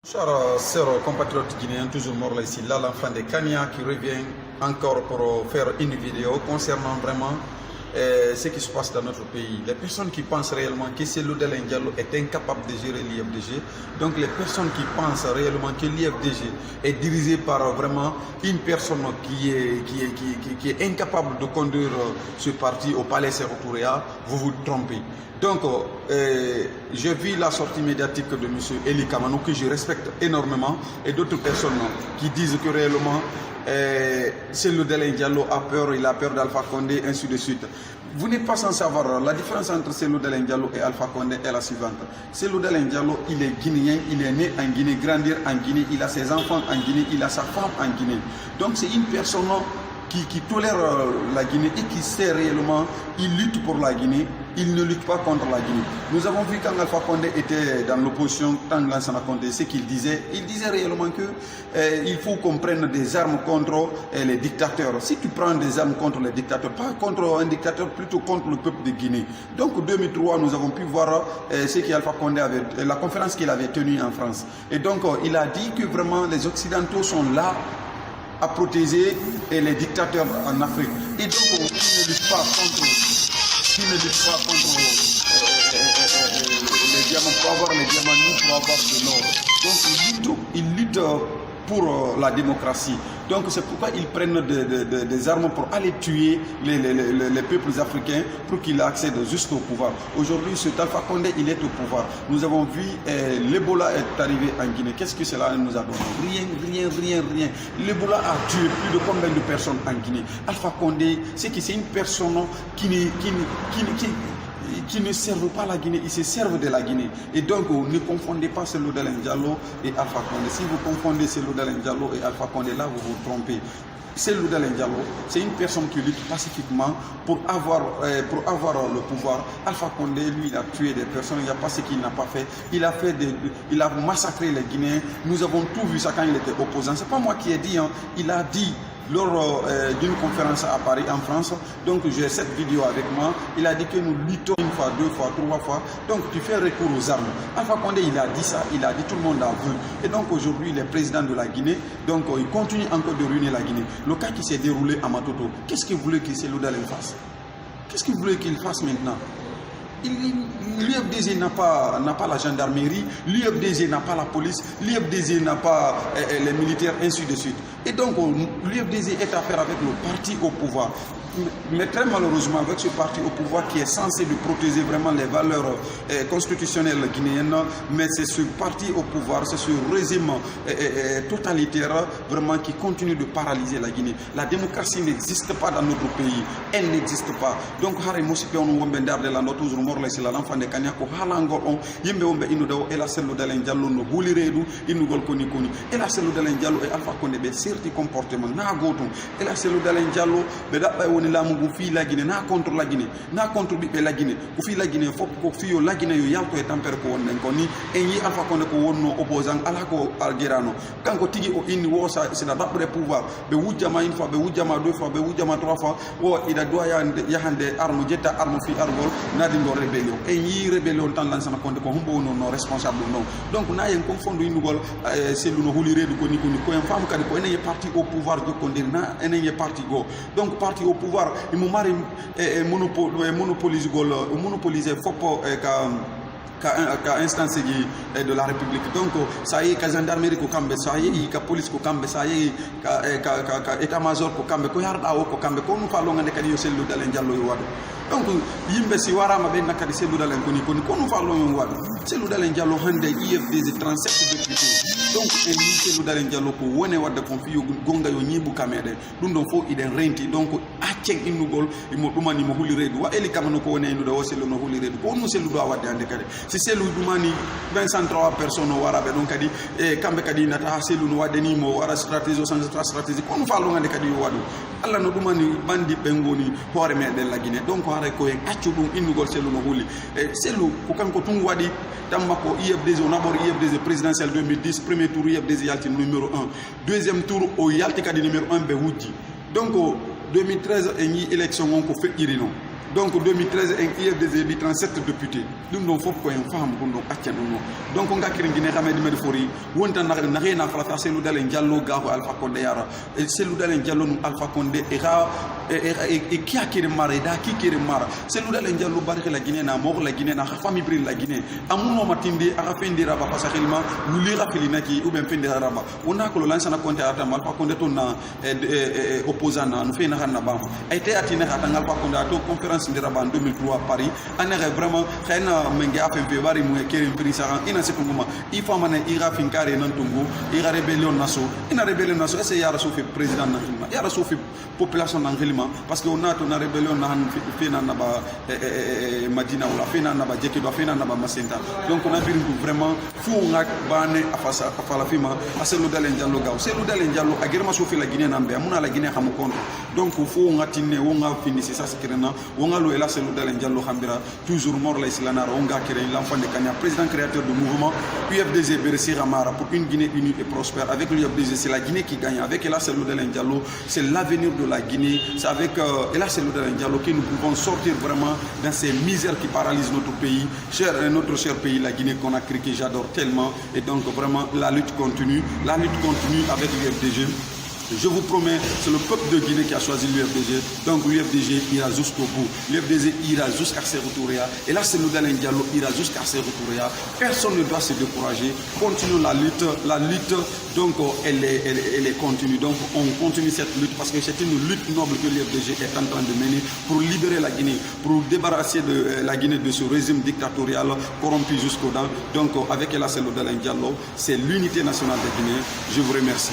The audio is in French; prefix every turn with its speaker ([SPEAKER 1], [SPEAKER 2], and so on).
[SPEAKER 1] Chers compatriotes guinéens, toujours mort là ici, là l'enfant de Kania qui revient encore pour faire une vidéo concernant vraiment ce qui se passe dans notre pays. Les personnes qui pensent réellement que Cellou Dalein Diallo est incapable de gérer l'IFDG, donc les personnes qui pensent réellement que l'IFDG est dirigé par vraiment une personne qui est incapable de conduire ce parti au palais Sékou-Touré, vous vous trompez. Donc, je vis la sortie médiatique de M. Eli Kamano, que je respecte énormément, et d'autres personnes qui disent que réellement, Cellou Dalein Diallo a peur, il a peur d'Alpha Condé, ainsi de suite. Vous n'êtes pas sans savoir, la différence entre Cellou Dalein Diallo et Alpha Condé est la suivante. Cellou Dalein Diallo, il est guinéen, il est né en Guinée, grandir en Guinée, il a ses enfants en Guinée, il a sa femme en Guinée. Donc c'est une personne qui tolère la Guinée et qui sait réellement, il lutte pour la Guinée, il ne lutte pas contre la Guinée. Nous avons vu quand Alpha Condé était dans l'opposition, quand Lansana Conté, ce qu'il disait, il disait réellement que il faut qu'on prenne des armes contre les dictateurs. Si tu prends des armes contre les dictateurs, pas contre un dictateur, plutôt contre le peuple de Guinée. Donc en 2003, nous avons pu voir ce qu'Alpha Condé avait, la conférence qu'il avait tenue en France. Et donc il a dit que vraiment les Occidentaux sont là à protéger les dictateurs en Afrique. Et donc, il ne lutte pas contre, les diamants pour avoir les diamants, nous pour avoir de l'or. Donc, il lutte pour la démocratie. Donc, c'est pourquoi ils prennent des armes pour aller tuer les peuples africains pour qu'ils accèdent juste au pouvoir. Aujourd'hui, cet Alpha Condé, il est au pouvoir. Nous avons vu l'Ebola est arrivé en Guinée. Qu'est-ce que cela nous a donné? Rien. L'Ebola a tué plus de combien de personnes en Guinée? Alpha Condé, c'est une personne qui ne servent pas la Guinée, ils se servent de la Guinée. Et donc, ne confondez pas Cellou Dalein Diallo et Alpha Condé. Si vous confondez Cellou Dalein Diallo et Alpha Condé, là, vous vous trompez. Cellou Dalein Diallo, c'est une personne qui lutte pacifiquement pour avoir le pouvoir. Alpha Condé, lui, il a tué des personnes, il n'y a pas ce qu'il n'a pas fait. Il a massacré les Guinéens. Nous avons tout vu ça quand il était opposant. C'est pas moi qui ai dit, hein. Il a dit lors d'une conférence à Paris, en France. Donc j'ai cette vidéo avec moi. Il a dit que nous luttons une fois, deux fois, trois fois. Donc tu fais recours aux armes. Alpha Condé, il a dit ça. Il a dit tout le monde a vu. Et donc aujourd'hui, il est président de la Guinée. Donc il continue encore de ruiner la Guinée. Le cas qui s'est déroulé à Matoto, qu'est-ce qu'il voulait que Cellou Dalein fasse? Qu'est-ce qu'il voulait qu'il fasse maintenant? L'IFDG n'a pas la gendarmerie, l'IFDG n'a pas la police, l'IFDG n'a pas les militaires, ainsi de suite. Et donc l'IFDG est à faire avec le parti au pouvoir. Mais très malheureusement, avec ce parti au pouvoir qui est censé de protéger vraiment les valeurs constitutionnelles guinéennes, mais c'est ce parti au pouvoir, c'est ce régime totalitaire vraiment qui continue de paralyser la Guinée. La démocratie n'existe pas dans notre pays, elle n'existe pas. Donc, l'enfant de Kanya ko halangol on yimbe wombe inudo ela Cellou Dalein Diallo no huli redu inugol koni ela Cellou Dalein Diallo e Alpha Condé be certi comportement na gotum ela Cellou Dalein Diallo be dabba woni lamu go fi la Guinée na contre la Guinée na contre bibbe la Guinée ko fi la Guinée fop ko fi yo la Guinée yo yalto e tampere ko wonnen ko ni en yi Alpha Condé ko wonno opposant ala ko algerano kanko tigi o inni wosa c'est la dabbre pouvoir be wujjama une fois be wujjama deux fois be wujjama trois fois o ida doya yahande arme jetta arme fi argol nadi ndo rébellion et ni rébellion tan Lansana Conté ko humbo non responsable non. Donc na yen confondu inugol Cellou no huli redu ko ni ko en fam kadi ko enen parti au pouvoir de Condé na enen parti go. Donc parti au pouvoir il mo mari monopoliser fopo ka instance de la République. Donc ça y est ka gendarmerie ko kambe, ça y est ka police ko kambe, ça y est ka état-major ko kambe ko yarda o ko kambe ko no fallo ngande kadi yo Cellou Dalein Diallo yo wado. Donc yimbe si warama be nakadi Cellou Dalein ko no fallo yo wado. Cellou Dalein Diallo hande IFDG 37 députés. Donc en ni Cellou Dalein Diallo ko wone wadde kon fiyo gonga yo nyibu kamede dum don fo iden renti. Donc acceng innugol imo dumani mo huli redu wa Eli Kamano ko wone innudo o Cellou no huli redu ko no Cellou do wadde ande kadi si Cellou dumani 203 personnes warabe donc kadi e kambe kadi nata Cellou no wadde ni mo wara stratégie sans stratégie ko no fallo ngande kadi yo wadu alla no dumani bandi be ngoni hoore meden la Guinée. Donc hare ko en accu dum innugol Cellou no huli Cellou ko kanko tun wadi tamma ko IFDG on abor IFDG présidentiel 2010 premier tour IFDG yalti numéro 1 deuxième tour o yalti kadi numéro 1 be wujji. Donc 2013 en yi élection on ko feƴƴiri non Donc, en 2013, il y a des 37 députés. Nous n'avons pas une femme qui a donc, on a créé une Guinée de Fori. On a rien à faire. C'est l'Oudal Ndiallo, Garo, Alpha Condé. C'est l'Oudal Ndiallo, Alpha Condé. Et qui a créé Mareda, qui a créé Mara. C'est l'Oudal Ndiallo, Barre la Guinée, Mort la Guinée, la famille brille la Guinée. Amour Matinde, Arafin de Rabat, parce qu'il m'a voulu rappeler ou bien fin de Rabat. On a que le lance à Conté à Alpha Condé, on a opposant, nous fait une Ranabam. A été atteint à Alpha Condé à conférence de Rabat en 2003 à Paris. On a vraiment rien à Menga fait Vévari, Mouéké, Prinsaran, il a ce moment. Il faut mener Ira Finkari, Nantungo, Ira Rébellion Nassau. Il a rébellion Nassau, et c'est Yara Sofi président Nantunga. Yara Sofi population d'Angelima, parce qu'on a une rébellion fait Nanaba Madina ou la fait Nanaba Djekiba, fait Nanaba Masenta. Donc on a vu vraiment fou Bane à la Fima, à Seludal Ndiallo Gao. Seludal Ndiallo, à Guerma Sofi la Guinée Nambé, à Mouna la Guinée Hamokondo. Donc il faut on a tine, on a fini, c'est ça ce qu'il y a. On a loué la Seludal Ndiallo Hambira, toujours mort la Islanara, on a créé l'enfant de Kanya, président créateur du mouvement UFDG Beressi Ramara pour une Guinée unie et prospère. Avec l'UFDG, c'est la Guinée qui gagne. Avec Ella Seludal Ndiallo, c'est l'avenir de la Guinée. C'est avec Ella Seludal Ndiallo que nous pouvons sortir vraiment dans ces misères qui paralysent notre pays, notre cher pays, la Guinée qu'on a créé, que j'adore tellement. Et donc vraiment, la lutte continue avec l'UFDG. Je vous promets, c'est le peuple de Guinée qui a choisi l'UFDG. Donc l'UFDG ira jusqu'au bout. L'UFDG ira jusqu'à Séroutoria. Et là, c'est Seludal Ndiallo ira jusqu'à Séroutoria. Personne ne doit se décourager. Continuons la lutte. La lutte, donc, elle est continue. Donc, on continue cette lutte parce que c'est une lutte noble que l'UFDG est en train de mener pour libérer la Guinée, pour débarrasser la Guinée de ce régime dictatorial corrompu jusqu'au dents. Donc, avec Ella Seludal Ndiallo, c'est l'unité nationale de Guinée. Je vous remercie.